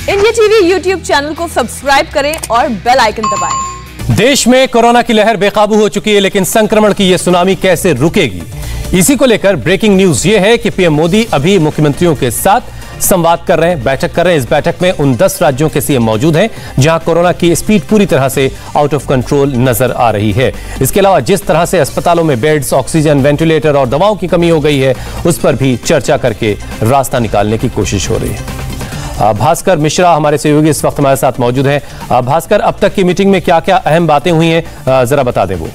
India TV YouTube channel को subscribe करें और बेल आइकन दबाएं। देश में कोरोना की लहर बेकाबू हो चुकी है, लेकिन संक्रमण की यह सुनामी कैसे रुकेगी, इसी को लेकर ब्रेकिंग न्यूज ये है कि पीएम मोदी अभी मुख्यमंत्रियों के साथ संवाद कर रहे हैं, बैठक कर रहे हैं। इस बैठक में उन 10 राज्यों के सीएम मौजूद हैं जहां कोरोना की स्पीड पूरी तरह से आउट ऑफ कंट्रोल नजर आ रही है। इसके अलावा जिस तरह से अस्पतालों में बेड्स, ऑक्सीजन, वेंटिलेटर और दवाओं की कमी हो गई है, उस पर भी चर्चा करके रास्ता निकालने की कोशिश हो रही है। भास्कर मिश्रा हमारे सहयोगी इस वक्त हमारे साथ मौजूद हैं। भास्कर, अब तक की मीटिंग में क्या क्या अहम बातें हुई हैं, जरा बता दें वो।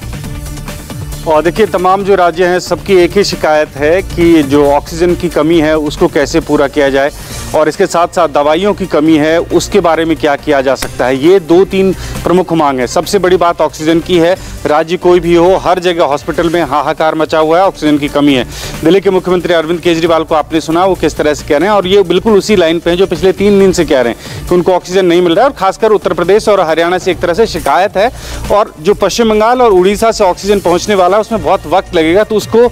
और देखिए, तमाम जो राज्य हैं सबकी एक ही शिकायत है कि जो ऑक्सीजन की कमी है उसको कैसे पूरा किया जाए, और इसके साथ साथ दवाइयों की कमी है उसके बारे में क्या किया जा सकता है। ये 2-3 प्रमुख मांग है। सबसे बड़ी बात ऑक्सीजन की है। राज्य कोई भी हो, हर जगह हॉस्पिटल में हाहाकार मचा हुआ है, ऑक्सीजन की कमी है। दिल्ली के मुख्यमंत्री अरविंद केजरीवाल को आपने सुना वो किस तरह से कह रहे हैं, और ये बिल्कुल उसी लाइन पे है जो पिछले 3 दिन से कह रहे हैं कि उनको ऑक्सीजन नहीं मिल रहा है। और खासकर उत्तर प्रदेश और हरियाणा से एक तरह से शिकायत है, और जो पश्चिम बंगाल और उड़ीसा से ऑक्सीजन पहुँचने वाला है उसमें बहुत वक्त लगेगा, तो उसको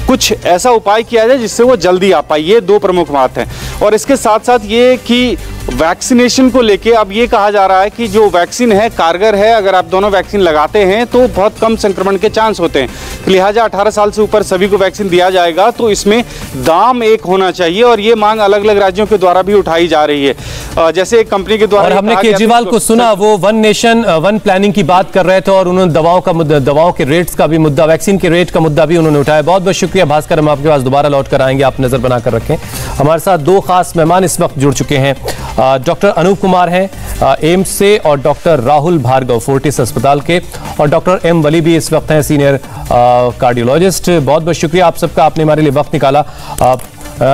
कुछ ऐसा उपाय किया जाए जिससे वो जल्दी आ पाए। ये 2 प्रमुख बात हैं। और इसके साथ साथ ये कि वैक्सीनेशन को लेके अब ये कहा जा रहा है कि जो वैक्सीन है कारगर है, अगर आप दोनों वैक्सीन लगाते हैं तो बहुत कम संक्रमण के चांस होते हैं। तो लिहाजा 18 साल से ऊपर सभी को वैक्सीन दिया जाएगा, तो इसमें दाम एक होना चाहिए, और ये मांग अलग अलग राज्यों के द्वारा भी उठाई जा रही है। जैसे एक कंपनी के द्वारा, और हमने केजरीवाल को सुना, वो वन नेशन वन प्लानिंग की बात कर रहे थे, और उन्होंने दवाओं के रेट्स का भी मुद्दा, वैक्सीन के रेट का मुद्दा भी उन्होंने उठाया। बहुत बहुत शुक्रिया भास्कर, हम आपके पास दोबारा लौट कर आएंगे, आप नजर बनाकर रखें। हमारे साथ 2 खास मेहमान इस वक्त जुड़ चुके हैं। डॉक्टर अनूप कुमार हैं एम्स से, और डॉक्टर राहुल भार्गव फोर्टिस अस्पताल के, और डॉक्टर एम वली भी इस वक्त हैं सीनियर कार्डियोलॉजिस्ट। बहुत बहुत शुक्रिया आप सबका, आपने हमारे लिए वक्त निकाला।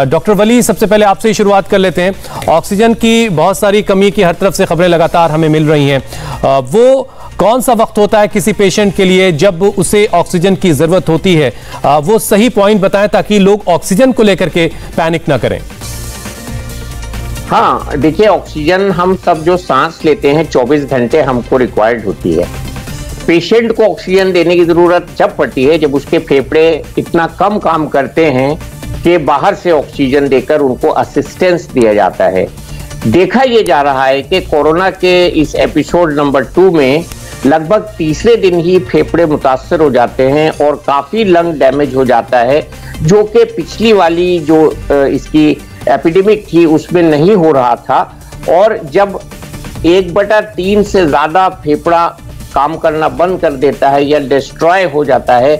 डॉक्टर वली, सबसे पहले आपसे ही शुरुआत कर लेते हैं। ऑक्सीजन की बहुत सारी कमी की हर तरफ से खबरें लगातार हमें मिल रही हैं। वो कौन सा वक्त होता है किसी पेशेंट के लिए जब उसे ऑक्सीजन की जरूरत होती है? वो सही पॉइंट बताएं ताकि लोग ऑक्सीजन को लेकर के पैनिक ना करें। हाँ, देखिए, ऑक्सीजन हम सब जो सांस लेते हैं 24 घंटे हमको रिक्वायर्ड होती है। पेशेंट को ऑक्सीजन देने की जरूरत जब पड़ती है जब उसके फेफड़े इतना कम काम करते हैं कि बाहर से ऑक्सीजन देकर उनको असिस्टेंस दिया जाता है। देखा यह जा रहा है कि कोरोना के इस एपिसोड नंबर 2 में लगभग तीसरे दिन ही फेफड़े मुतासर हो जाते हैं और काफी लंग डैमेज हो जाता है, जो कि पिछली वाली जो इसकी एपिडेमिक थी उसमें नहीं हो रहा था। और जब 1/3 से ज्यादा फेफड़ा काम करना बंद कर देता है या डिस्ट्रॉय हो जाता है,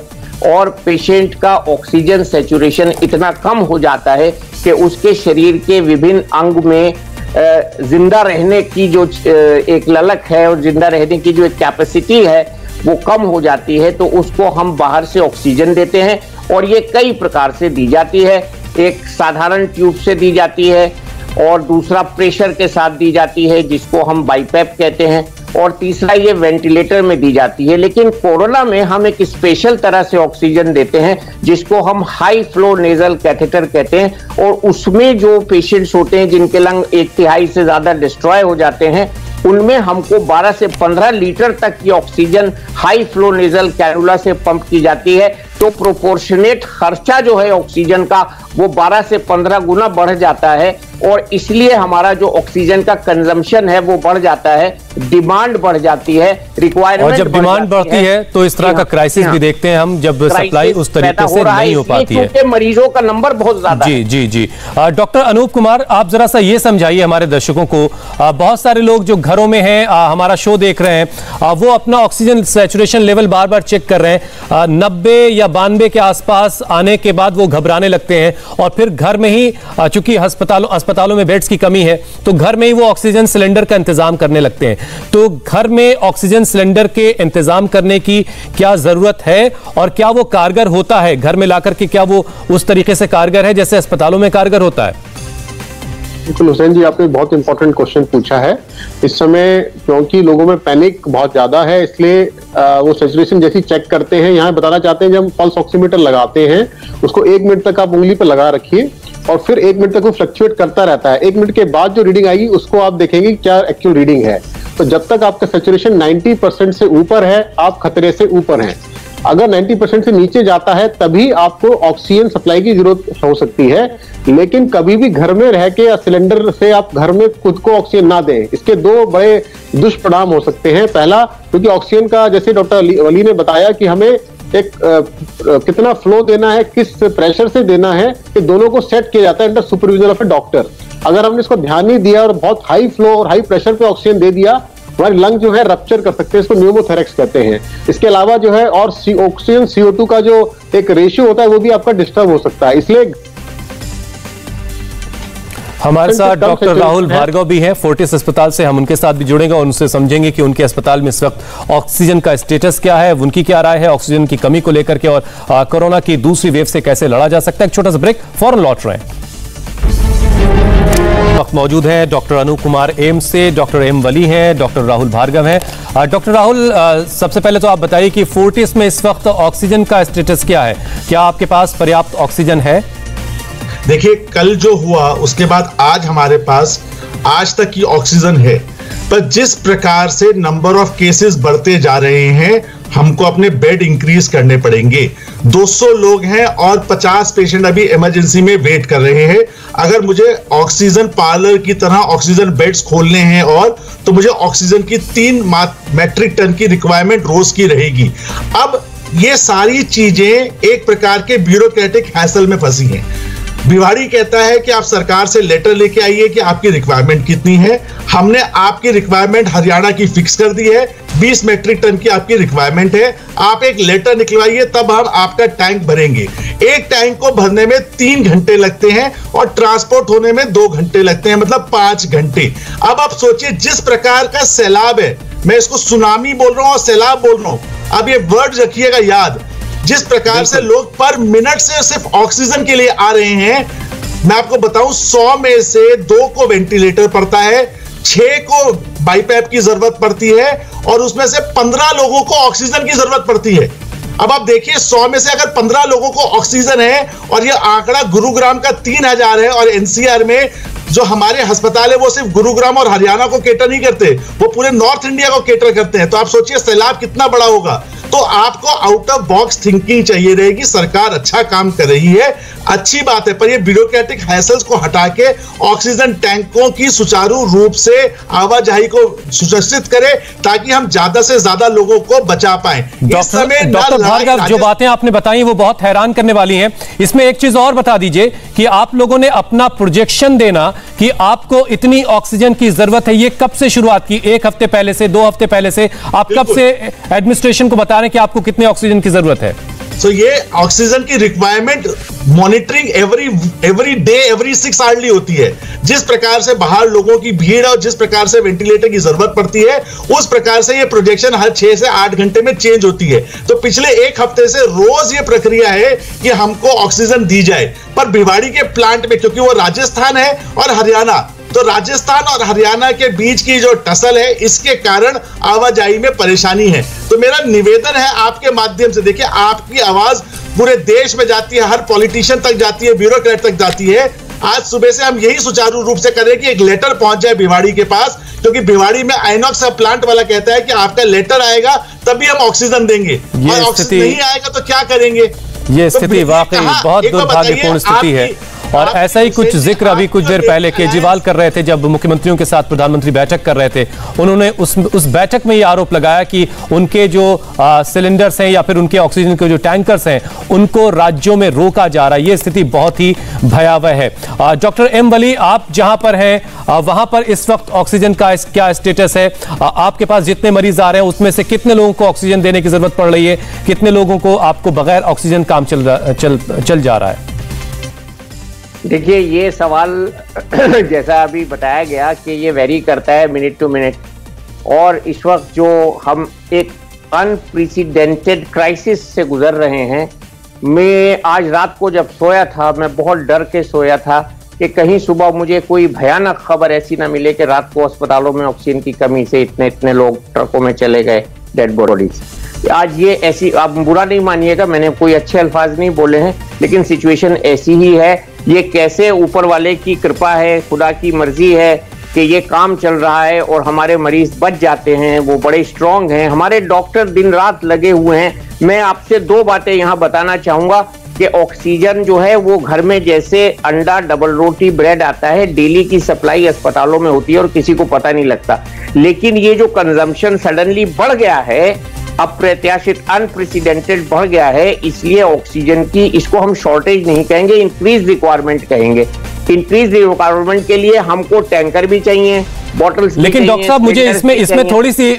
और पेशेंट का ऑक्सीजन सैचुरेशन इतना कम हो जाता है कि उसके शरीर के विभिन्न अंग में जिंदा रहने की जो एक ललक है और जिंदा रहने की जो एक कैपेसिटी है वो कम हो जाती है, तो उसको हम बाहर से ऑक्सीजन देते हैं। और ये कई प्रकार से दी जाती है। एक साधारण ट्यूब से दी जाती है, और दूसरा प्रेशर के साथ दी जाती है जिसको हम बाईपैप कहते हैं, और तीसरा ये वेंटिलेटर में दी जाती है। लेकिन कोरोना में हम एक स्पेशल तरह से ऑक्सीजन देते हैं जिसको हम हाई फ्लो नेजल कैथेटर कहते हैं, और उसमें जो पेशेंट्स होते हैं जिनके लंग 1/3 से ज्यादा डिस्ट्रॉय हो जाते हैं, उनमें हमको 12 से 15 लीटर तक की oxygen high flow nasal cannula से पंप की जाती है। तो प्रोपोर्शनेट खर्चा जो है ऑक्सीजन का वो 12 से 15 गुना बढ़ जाता है, और इसलिए हमारा जो ऑक्सीजन का कंजम्पशन है वो बढ़ जाता है, डिमांड बढ़ जाती है, रिक्वायरमेंट। और जब डिमांड बढ़ती है तो इस तरह का क्राइसिस भी देखते हैं हम, जब सप्लाई उस तरीके से नहीं हो पाती है, क्योंकि मरीजों का नंबर बहुत ज्यादा है। जी जी। डॉक्टर अनूप कुमार, आप जरा सा ये समझाइए हमारे दर्शकों को, बहुत सारे लोग जो घरों में हैं, हमारा शो देख रहे हैं, वो अपना ऑक्सीजन सैचुरेशन लेवल बार बार चेक कर रहे हैं। 90 या 92 के आसपास आने के बाद वो घबराने लगते हैं, और फिर घर में ही, चूंकि अस्पतालों में बेड्स की कमी है, तो घर में ही वो ऑक्सीजन सिलेंडर का इंतजाम करने लगते हैं। तो घर में ऑक्सीजन सिलेंडर के इंतजाम करने की क्या जरूरत है, और क्या वो कारगर होता है घर में लाकर के? क्या वो उस तरीके से कारगर है जैसे अस्पतालों में कारगर होता है? बिल्कुल हुसैन जी, आपने बहुत इंपॉर्टेंट क्वेश्चन पूछा है। इस समय क्योंकि लोगों में पैनिक बहुत ज्यादा है, इसलिए वो सैचुरेशन जैसी चेक करते हैं। यहाँ बताना चाहते हैं, जब पल्स ऑक्सीमीटर लगाते हैं उसको 1 मिनट तक आप उंगली पर लगा रखिए, और फिर 1 मिनट तक वो फ्लक्चुएट करता रहता है। 1 मिनट के बाद जो रीडिंग आएगी उसको आप देखेंगे क्या एक्चुअल रीडिंग है। तो जब तक आपका सैचुरेशन 90% से ऊपर है, आप खतरे से ऊपर हैं। अगर 90% से नीचे जाता है तभी आपको ऑक्सीजन सप्लाई की जरूरत हो सकती है, लेकिन कभी भी घर में रह के या सिलेंडर से आप घर में खुद को ऑक्सीजन ना दें। इसके दो बड़े दुष्परिणाम हो सकते हैं। पहला, क्योंकि ऑक्सीजन का जैसे डॉक्टर वली ने बताया कि हमें एक कितना फ्लो देना है, किस प्रेशर से देना है, कि दोनों को सेट किया जाता है under supervision of A doctor. अगर हमने इसको ध्यान नहीं दिया और बहुत हाई फ्लो और हाई प्रेशर पे ऑक्सीजन दे दिया, हमारे लंग जो है रप्चर कर सकते हैं, इसको न्यूमोथेरेक्स कहते हैं। इसके अलावा जो है और ऑक्सीजन CO2 का जो एक रेशियो होता है वो भी आपका डिस्टर्ब हो सकता है। इसलिए हमारे साथ डॉक्टर राहुल भार्गव भी हैं फोर्टिस अस्पताल से, हम उनके साथ भी जुड़ेंगे और उनसे समझेंगे कि उनके अस्पताल में इस वक्त ऑक्सीजन का स्टेटस क्या है, उनकी क्या राय है ऑक्सीजन की कमी को लेकर के, और कोरोना की दूसरी वेव से कैसे लड़ा जा सकता है। एक छोटा सा ब्रेक, फौरन लौट रहे हैं। वक्त मौजूद हैं डॉक्टर अनु कुमार एम्स से, डॉक्टर एम वली हैं, डॉक्टर राहुल भार्गव हैं। डॉक्टर राहुल, सबसे पहले तो आप बताइए कि फोर्टिस में इस वक्त ऑक्सीजन का स्टेटस क्या है, क्या आपके पास पर्याप्त ऑक्सीजन है? देखिए, कल जो हुआ उसके बाद आज हमारे पास आज तक की ऑक्सीजन है, पर जिस प्रकार से नंबर ऑफ केसेस बढ़ते जा रहे हैं हमको अपने बेड इंक्रीज करने पड़ेंगे। 200 लोग हैं और 50 पेशेंट अभी इमरजेंसी में वेट कर रहे हैं। अगर मुझे ऑक्सीजन पार्लर की तरह ऑक्सीजन बेड्स खोलने हैं और तो मुझे ऑक्सीजन की 3 मैट्रिक टन की रिक्वायरमेंट रोज की रहेगी। अब ये सारी चीजें एक प्रकार के ब्यूरोक्रेटिक हैसल में फंसी हैं। भिवाड़ी कहता है कि आप सरकार से लेटर लेके आइए कि आपकी रिक्वायरमेंट कितनी है। हमने आपकी रिक्वायरमेंट हरियाणा की फिक्स कर दी है, 20 मैट्रिक टन की आपकी रिक्वायरमेंट है। आप एक लेटर निकलवाइए तब हम आपका टैंक भरेंगे। एक टैंक को भरने में 3 घंटे लगते हैं और ट्रांसपोर्ट होने में 2 घंटे लगते हैं, मतलब 5 घंटे। अब आप सोचिए, जिस प्रकार का सैलाब है, मैं इसको सुनामी बोल रहा हूं और सैलाब बोल रहा हूं, अब ये वर्ड रखिएगा याद, जिस प्रकार से लोग पर मिनट से सिर्फ ऑक्सीजन के लिए आ रहे हैं। मैं आपको बताऊं, 100 में से 2 को वेंटिलेटर पड़ता है, 6 को बाईपैप की जरूरत पड़ती है और उसमें से 15 लोगों को ऑक्सीजन की जरूरत पड़ती है। अब आप देखिए, 100 में से अगर 15 लोगों को ऑक्सीजन है और ये आंकड़ा गुरुग्राम का 3000 है, और एनसीआर में जो हमारे अस्पताल है वो सिर्फ गुरुग्राम और हरियाणा को केटर नहीं करते, वो पूरे नॉर्थ इंडिया को केटर करते हैं। तो आप सोचिए सैलाब कितना बड़ा होगा। तो आपको आउट ऑफ बॉक्स थिंकिंग चाहिए रहेगी। सरकार अच्छा काम कर रही है, अच्छी बात है, पर ये ब्यूरोक्रेटिक हैसल्स को हटा के ऑक्सीजन टैंकों की सुचारू रूप से आवाजाही को सुनिश्चित करे ताकि हम ज्यादा से ज्यादा लोगों को बचा पाए। डॉक्टर भार्गव, जो बातें आपने बताई वो बहुत हैरान करने वाली हैं। इसमें एक चीज और बता दीजिए कि आप लोगों ने अपना प्रोजेक्शन देना कि आपको इतनी ऑक्सीजन की जरूरत है, ये कब से शुरुआत की? 1 हफ्ते पहले से, 2 हफ्ते पहले से? आप कब से एडमिनिस्ट्रेशन को बता रहे हैं कि आपको कितने ऑक्सीजन की जरूरत है? So, ये ऑक्सीजन की requirement monitoring every day every 6 hourly होती है। जिस प्रकार से बाहर लोगों की भीड़ और जिस प्रकार से वेंटिलेटर की जरूरत पड़ती है, उस प्रकार से ये प्रोजेक्शन हर 6 से 8 घंटे में चेंज होती है। तो पिछले 1 हफ्ते से रोज ये प्रक्रिया है कि हमको ऑक्सीजन दी जाए। पर भिवाड़ी के प्लांट में, क्योंकि वो राजस्थान है और हरियाणा, तो राजस्थान और हरियाणा के बीच की जो टसल है, इसके कारण आवाजाही में परेशानी है। तो मेरा निवेदन है आपके माध्यम से, देखिए आपकी आवाज पूरे देश में जाती है, हर पॉलिटिशियन तक जाती है, ब्यूरोक्रेट तक जाती है। आज सुबह से हम यही सुचारू रूप से करें कि एक लेटर पहुंच जाए भिवाड़ी के पास, क्योंकि भिवाड़ी में आइनॉक्स का प्लांट वाला कहता है कि आपका लेटर आएगा तभी हम ऑक्सीजन देंगे, और ऑक्सीजन नहीं आएगा तो क्या करेंगे? ये स्थिति वाकई बहुत दुर्भाग्यपूर्ण स्थिति है। और ऐसा ही कुछ जिक्र अभी कुछ देर पहले केजरीवाल कर रहे थे, जब मुख्यमंत्रियों के साथ प्रधानमंत्री बैठक कर रहे थे। उन्होंने उस बैठक में ये आरोप लगाया कि उनके जो सिलेंडर्स हैं या फिर उनके ऑक्सीजन के जो टैंकर्स हैं, उनको राज्यों में रोका जा रहा है। ये स्थिति बहुत ही भयावह है। डॉक्टर एम वली, आप जहां पर हैं वहां पर इस वक्त ऑक्सीजन का क्या स्टेटस है? आपके पास जितने मरीज आ रहे हैं उसमें से कितने लोगों को ऑक्सीजन देने की जरूरत पड़ रही है? कितने लोगों को आपको बगैर ऑक्सीजन काम चल जा रहा है? देखिए, ये सवाल जैसा अभी बताया गया कि ये वेरी करता है मिनट टू मिनट, और इस वक्त जो हम एक अनप्रेसिडेंटेड क्राइसिस से गुजर रहे हैं। मैं आज रात को जब सोया था, मैं बहुत डर के सोया था कि कहीं सुबह मुझे कोई भयानक खबर ऐसी ना मिले कि रात को अस्पतालों में ऑक्सीजन की कमी से इतने लोग ट्रकों में चले गए, डेड बॉडीज। आज ये ऐसी, आप बुरा नहीं मानिएगा, मैंने कोई अच्छे अल्फाज नहीं बोले हैं, लेकिन सिचुएशन ऐसी ही है। ये कैसे ऊपर वाले की कृपा है, खुदा की मर्जी है कि ये काम चल रहा है और हमारे मरीज बच जाते हैं, वो बड़े स्ट्रांग हैं। हमारे डॉक्टर दिन रात लगे हुए हैं। मैं आपसे दो बातें यहां बताना चाहूंगा कि ऑक्सीजन जो है वो घर में जैसे अंडा, डबल रोटी, ब्रेड आता है, डेली की सप्लाई अस्पतालों में होती है और किसी को पता नहीं लगता। लेकिन ये जो कंजम्पशन सडनली बढ़ गया है, अप्रत्याशित, अनप्रेसिडेंटेड बढ़ गया है, इसलिए ऑक्सीजन की, इसको हम शॉर्टेज नहीं कहेंगे, इंक्रीज रिक्वायरमेंट कहेंगे। इंक्रीज रिक्वायरमेंट के लिए हमको टैंकर भी चाहिए, बॉटल्स। लेकिन डॉक्टर साहब, मुझे इसमें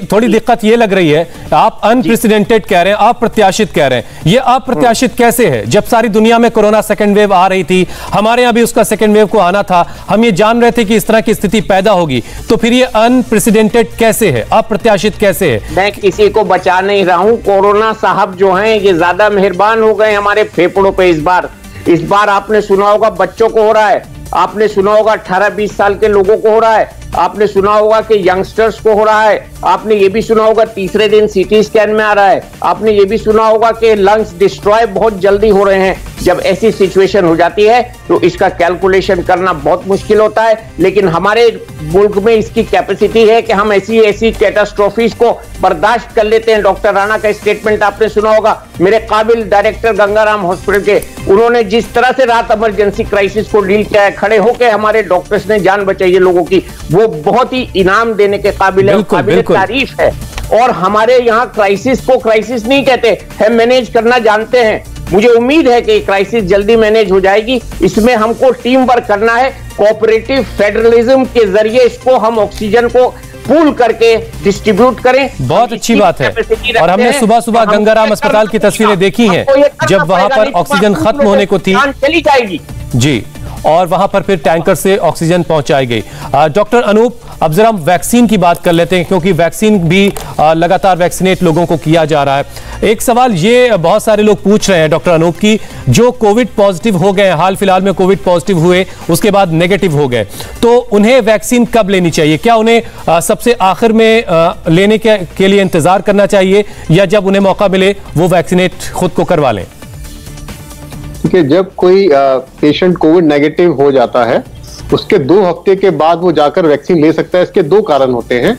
थोड़ी दिक्कत ये लग रही है, आप अनप्रेसिडेंटेड कह रहे हैं, अप्रत्याशित कह रहे हैं। ये अप्रत्याशित कैसे है? जब सारी दुनिया में कोरोना सेकंड वेव आ रही थी, हमारे यहां भी उसका सेकंड वेव को आना था, हम ये जान रहे थे कि इस तरह की स्थिति पैदा होगी, तो फिर ये अनप्रेसिडेंटेड कैसे है, अप्रत्याशित कैसे है? मैं किसी को बचा नहीं रहा हूं। कोरोना साहब जो हैं ये ज्यादा मेहरबान हो गए हमारे फेफड़ों पे इस बार आपने सुना होगा बच्चों को हो रहा है, आपने सुना होगा 18-20 साल के लोगों को हो रहा है, आपने सुना होगा कि यंगस्टर्स को हो रहा है, आपने ये भी सुना होगा तीसरे दिन सीटी स्कैन में आ रहा है, आपने ये भी सुना होगा कि लंग्स डिस्ट्रॉय बहुत जल्दी हो रहे हैं। जब ऐसी सिचुएशन हो जाती है तो इसका कैलकुलेशन करना बहुत मुश्किल होता है, लेकिन हमारे मुल्क में इसकी कैपेसिटी है कि हम ऐसी कैटास्ट्रोफीज को बर्दाश्त कर लेते हैं। डॉक्टर राणा का स्टेटमेंट आपने सुना होगा, मेरे काबिल डायरेक्टर गंगाराम हॉस्पिटल के, उन्होंने जिस तरह से रात इमरजेंसी क्राइसिस को डील किया है, खड़े होकर हमारे डॉक्टर्स ने जान बचाई है लोगों की, वो बहुत ही इनाम देने के काबिल है, काबिल तारीफ है। और हमारे यहाँ क्राइसिस को क्राइसिस नहीं कहते, हम मैनेज करना जानते हैं। मुझे उम्मीद है कि क्राइसिस जल्दी मैनेज हो जाएगी। इसमें हमको टीम वर्क करना है, कोऑपरेटिव फेडरलिज्म के जरिए इसको हम ऑक्सीजन को पूल करके डिस्ट्रीब्यूट करें। बहुत अच्छी बात है। और हमने सुबह सुबह गंगाराम अस्पताल की तस्वीरें देखी हैं, जब वहां पर ऑक्सीजन खत्म होने को थी, चली जाएगी जी, और वहां पर फिर टैंकर से ऑक्सीजन पहुंचाई गई। डॉक्टर अनूप, अब जरा हम वैक्सीन की बात कर लेते हैं, क्योंकि वैक्सीन भी लगातार वैक्सीनेट लोगों को किया जा रहा है। एक सवाल ये बहुत सारे लोग पूछ रहे हैं डॉक्टर अनूप की, जो कोविड पॉजिटिव हो गए, हाल फिलहाल में कोविड पॉजिटिव हुए, उसके बाद नेगेटिव हो गए, तो उन्हें वैक्सीन कब लेनी चाहिए? क्या उन्हें सबसे आखिर में लेने के लिए इंतजार करना चाहिए, या जब उन्हें मौका मिले वो वैक्सीनेट खुद को करवा लें? कि जब कोई पेशेंट कोविड नेगेटिव हो जाता है, उसके 2 हफ्ते के बाद वो जाकर वैक्सीन ले सकता है। इसके 2 कारण होते हैं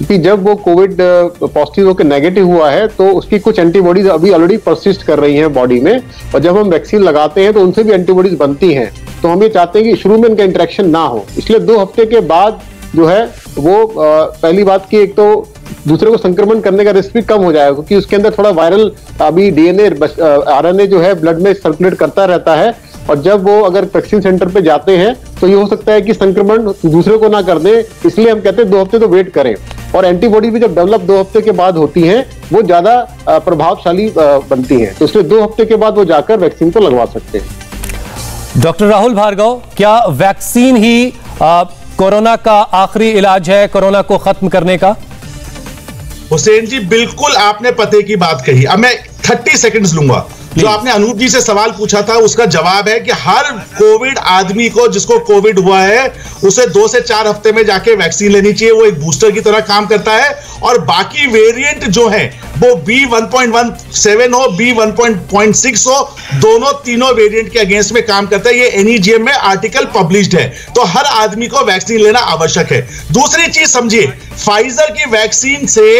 कि जब वो कोविड पॉजिटिव होकर नेगेटिव हुआ है तो उसकी कुछ एंटीबॉडीज अभी ऑलरेडी परसिस्ट कर रही हैं बॉडी में, और जब हम वैक्सीन लगाते हैं तो उनसे भी एंटीबॉडीज बनती हैं। तो हम ये चाहते हैं कि शुरू में इनका इंटरेक्शन ना हो, इसलिए 2 हफ्ते के बाद जो है वो पहली बात की, एक तो दूसरे को संक्रमण करने का रिस्क भी कम हो जाएगा, क्योंकि उसके अंदर थोड़ा वायरल अभी डीएनए, आरएनए जो है ब्लड में सर्कुलेट करता रहता है, और जब वो अगर वैक्सीन सेंटर पे जाते हैं तो ये हो सकता है कि संक्रमण दूसरे को ना कर दे, इसलिए हम कहते हैं 2 हफ्ते तो वेट करें। और एंटीबॉडी भी जब डेवलप 2 हफ्ते के बाद होती हैं, वो ज्यादा प्रभावशाली बनती हैं, तो इसलिए 2 हफ्ते के बाद वो जाकर वैक्सीन को लगवा सकते हैं। डॉक्टर राहुल भार्गव, क्या वैक्सीन ही कोरोना का आखिरी इलाज है, कोरोना को खत्म करने का? हुसैन जी, बिल्कुल आपने पते की बात कही। अब मैं 30 सेकंड्स लूंगा। जो आपने अनूप जी से सवाल पूछा था उसका जवाब है कि हर कोविड आदमी को, जिसको कोविड हुआ है, उसे 2 से 4 हफ्ते में जाके वैक्सीन लेनी चाहिए। वो एक बूस्टर की तरह काम करता है। और बाकी वेरिएंट जो है, वो B1.17 हो, B1.6 हो, तीनों वेरिएंट के अगेंस्ट में काम करता है। ये NEJM में आर्टिकल पब्लिश्ड है। तो हर आदमी को वैक्सीन लेना आवश्यक है। दूसरी चीज समझिए, फाइजर की वैक्सीन से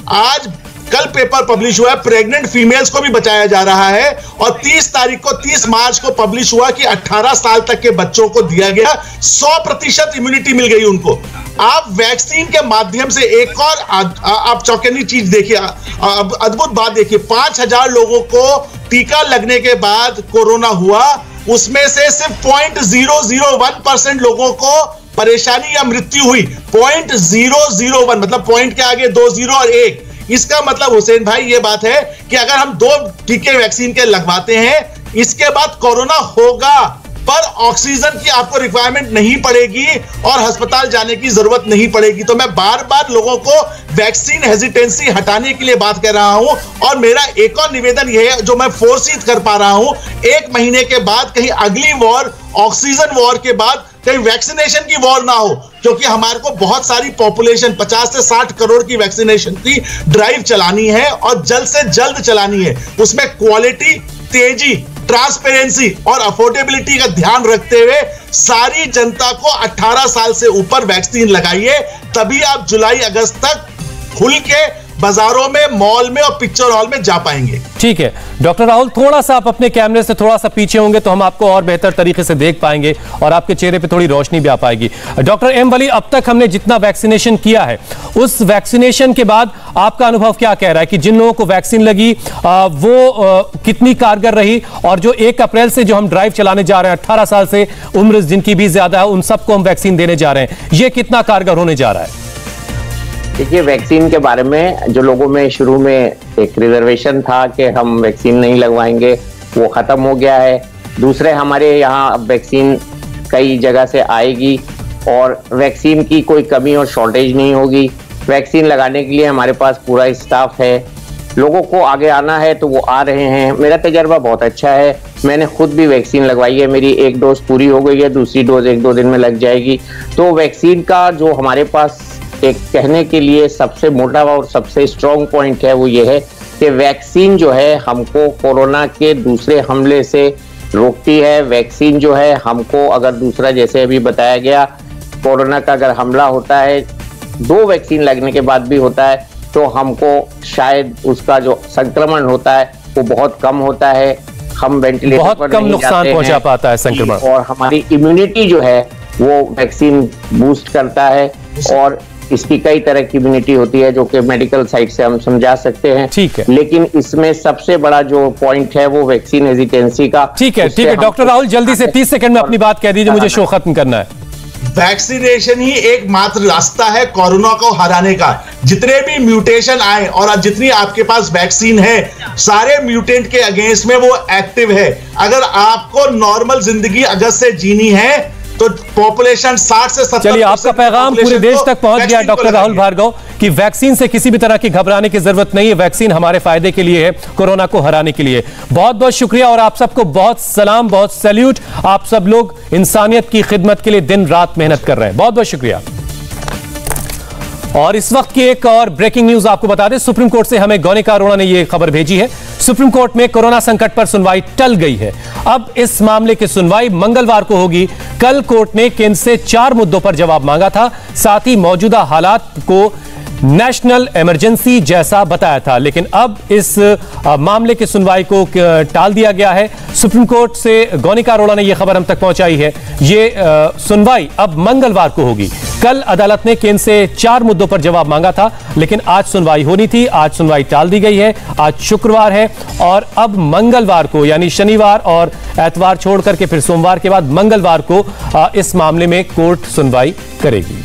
आज कल पेपर पब्लिश हुआ है, प्रेग्नेंट फीमेल्स को भी बचाया जा रहा है। और 30 मार्च को पब्लिश हुआ कि 18 साल तक के बच्चों को दिया गया 100% इम्यूनिटी मिल गई उनको। आप वैक्सीन के माध्यम से एक और आप चौंकाने चीज देखिए, अद्भुत बात देखिए, 5000 लोगों को टीका लगने के बाद कोरोना हुआ, उसमें से सिर्फ 0.001% लोगों को परेशानी या मृत्यु हुई। 0.001 मतलब पॉइंट के आगे 2 0 और 1। इसका मतलब हुसैन भाई ये बात है कि अगर हम 2 टीके वैक्सीन के लगवाते हैं, इसके बाद कोरोना होगा, पर ऑक्सीजन की आपको रिक्वायरमेंट नहीं पड़ेगी और अस्पताल जाने की जरूरत नहीं पड़ेगी। तो मैं बार बार लोगों को वैक्सीन हेजिटेंसी हटाने के लिए बात कर रहा हूं। और मेरा एक और निवेदन यह है, जो मैं फोर्सित कर पा रहा हूं, 1 महीने के बाद कहीं अगली वॉर, ऑक्सीजन वॉर के बाद कहीं वैक्सीनेशन की वॉर ना हो, क्योंकि हमारे को बहुत सारी पॉपुलेशन 50 से 60 करोड़ की वैक्सीनेशन की ड्राइव चलानी है और जल्द से जल्द चलानी है। उसमें क्वालिटी, तेजी, ट्रांसपेरेंसी और अफोर्डेबिलिटी का ध्यान रखते हुए सारी जनता को 18 साल से ऊपर वैक्सीन लगाइए, तभी आप जुलाई अगस्त तक खुल के बाजारों में, मॉल में और पिक्चर हॉल में जा पाएंगे। ठीक है डॉक्टर राहुल, थोड़ा सा आप अपने कैमरे से थोड़ा सा पीछे होंगे तो हम आपको और बेहतर तरीके से देख पाएंगे और आपके चेहरे पे थोड़ी रोशनी भी आ पाएगी। डॉक्टर एम वली, अब तक हमने जितना वैक्सीनेशन किया है, उस वैक्सीनेशन के बाद आपका अनुभव क्या कह रहा है कि जिन लोगों को वैक्सीन लगी वो कितनी कारगर रही, और जो 1 अप्रैल से जो हम ड्राइव चलाने जा रहे हैं, 18 साल से उम्र जिनकी भी ज्यादा है उन सबको हम वैक्सीन देने जा रहे हैं, ये कितना कारगर होने जा रहा है? देखिए, वैक्सीन के बारे में जो लोगों में शुरू में एक रिजर्वेशन था कि हम वैक्सीन नहीं लगवाएंगे, वो खत्म हो गया है। दूसरे, हमारे यहाँ अब वैक्सीन कई जगह से आएगी और वैक्सीन की कोई कमी और शॉर्टेज नहीं होगी। वैक्सीन लगाने के लिए हमारे पास पूरा स्टाफ है। लोगों को आगे आना है तो वो आ रहे हैं। मेरा तजर्बा बहुत अच्छा है, मैंने खुद भी वैक्सीन लगवाई है, मेरी 1 डोज पूरी हो गई है, दूसरी डोज 1-2 दिन में लग जाएगी। तो वैक्सीन का जो हमारे पास एक कहने के लिए सबसे मोटा और सबसे स्ट्रॉन्ग पॉइंट है वो ये है कि वैक्सीन जो है हमको कोरोना के दूसरे हमले से रोकती है। वैक्सीन जो है हमको, अगर दूसरा जैसे अभी बताया गया, कोरोना का अगर हमला होता है 2 वैक्सीन लगने के बाद भी होता है तो हमको शायद उसका जो संक्रमण होता है वो बहुत कम होता है, हम वेंटिलेटर बहुत पर कम नहीं नुकसान जाते पहुंचा हैं, पाता है संक्रमण, और हमारी इम्यूनिटी जो है वो वैक्सीन बूस्ट करता है। और इसकी कई तरह की इम्यूनिटी होती है जो कि मेडिकल साइड से हम समझा सकते हैं। ठीक है, लेकिन इसमें सबसे बड़ा जो पॉइंट है वो वैक्सीन हेजिटेंसी का। ठीक है डॉक्टर राहुल, जल्दी से 30 सेकंड में अपनी बात कह दीजिए, मुझे शो खत्म करना है। वैक्सीनेशन ही एकमात्र रास्ता है कोरोना को हराने का। जितने भी म्यूटेशन आए और जितनी आपके पास वैक्सीन है, सारे म्यूटेंट के अगेंस्ट में वो एक्टिव है। अगर आपको नॉर्मल जिंदगी अगस्त से जीनी है तो पॉपुलेशन 60 से 70। चलिए, आपका पैगाम पूरे देश तक पहुंच गया डॉक्टर राहुल भार्गव कि वैक्सीन से किसी भी तरह की घबराने की जरूरत नहीं है, वैक्सीन हमारे फायदे के लिए है, कोरोना को हराने के लिए। बहुत बहुत शुक्रिया और आप सबको बहुत सलाम, बहुत सैल्यूट। आप सब लोग इंसानियत की खिदमत के लिए दिन रात मेहनत कर रहे हैं, बहुत बहुत शुक्रिया। और इस वक्त की एक और ब्रेकिंग न्यूज आपको बता दें, सुप्रीम कोर्ट से हमें गौनिका अरोड़ा ने यह खबर भेजी है। सुप्रीम कोर्ट में कोरोना संकट पर सुनवाई टल गई है। अब इस मामले की सुनवाई मंगलवार को होगी। कल कोर्ट ने केंद्र से 4 मुद्दों पर जवाब मांगा था, साथ ही मौजूदा हालात को नेशनल इमरजेंसी जैसा बताया था, लेकिन अब इस मामले की सुनवाई को टाल दिया गया है। सुप्रीम कोर्ट से गौनिका अरोड़ा ने यह खबर हम तक पहुंचाई है। ये सुनवाई अब मंगलवार को होगी। कल अदालत ने केंद्र से 4 मुद्दों पर जवाब मांगा था, लेकिन आज सुनवाई होनी थी, आज सुनवाई टाल दी गई है। आज शुक्रवार है और अब मंगलवार को, यानी शनिवार और एतवार छोड़कर के फिर सोमवार के बाद मंगलवार को इस मामले में कोर्ट सुनवाई करेगी।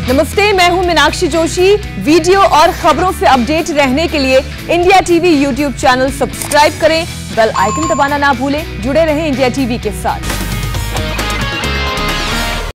नमस्ते, मैं हूं मीनाक्षी जोशी। वीडियो और खबरों से अपडेट रहने के लिए India TV YouTube channel subscribe करें, बेल आइकन दबाना ना भूलें। जुड़े रहें इंडिया टीवी के साथ।